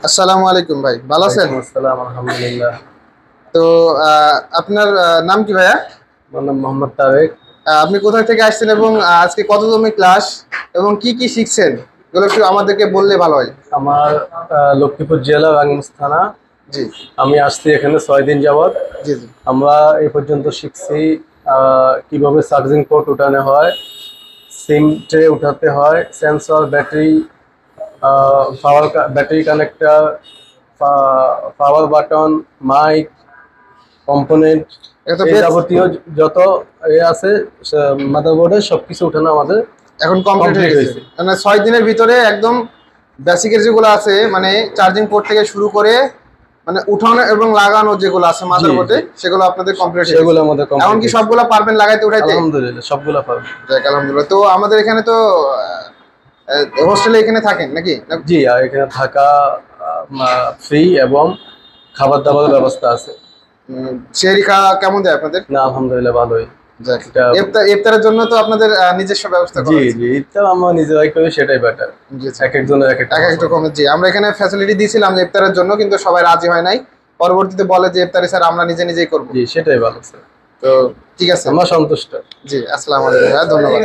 আসসালামু আলাইকুম ভাই, ভালো আছেন? ওয়ালাইকুম আসসালাম, আলহামদুলিল্লাহ। তো আপনার নাম কি ভাইয়া? আমার নাম মোহাম্মদ তারেক। আপনি কোথা থেকে আসছেন এবং আজকে কততম ক্লাস এবং কি কি শিখছেন এগুলো একটু আমাদেরকে বললে ভালো হয়। আমার লক্ষ্মীপুর জেলা রাঙ্গুনিয়া থানা। জি আমি আসছি এখানে 6 দিন যাবত। জি জি। আমরা এই পর্যন্ত শিখছি কিভাবে চার্জিং পোর্ট উঠানো হয়, সিম ট্রে উঠাতে হয়, sensor, battery, battery connector, power button, mic, component, এটা তো এই বেশ যাবতীয় যত আছে মাদারবোর্ডে সবকিছু উঠানো আমাদের এখন কমপ্লিট হয়ে কমপ্লিট গেছে। হয়েছে। মানে 6 দিনের ভিতরে একদম বেসিকের যেগুলো আছে, মানে চার্জিং পোর্ট থেকে শুরু করে মানে উঠানো এবং লাগানো যেগুলো আছে জি মাদারবোর্ডে জি, সেগুলো আপনাদের কমপ্লিট হয়ে সেগুলো গেছে। আমাদের এখন কমপ্লিট কি হয়েছে। সবগুলা পারবেন লাগাইতে উঠাইতে? আলহামদুলিল্লাহ সবগুলা পারবে। যাক আলহামদুলিল্লাহ। তো আমাদের এখানে তো হোস্টেলে এখানে থাকেন নাকি? জি, আর এখানে থাকা ফ্রি এবং খাবার দাবারের ব্যবস্থা আছে। সেহরি খাওয়া কেমন যায় আপনাদের? না, আলহামদুলিল্লাহ ভালোই। যাক, এটা ইফতারের জন্য তো আপনাদের নিজস্ব ব্যবস্থা জি করা হয়েছে। জি, এটা আমরা নিজেরাই করি, সেটাই বেটার। জি জি। এক একজনের এক একটা এক এক পছন্দ। রকমের, জি আমরা এখানে ফ্যাসিলিটি দিয়েছিলাম যে ইফতারের জন্য, কিন্তু সবাই রাজি হয় নাই। পরবর্তীতে বলে যে ইফতারি স্যার আমরা নিজে নিজেই করব। জি, সেটাই ভালো স্যার। তো ঠিক আছে। আমরা সন্তুষ্ট। জি, আসসালামু আলাইকুম, ধন্যবাদ।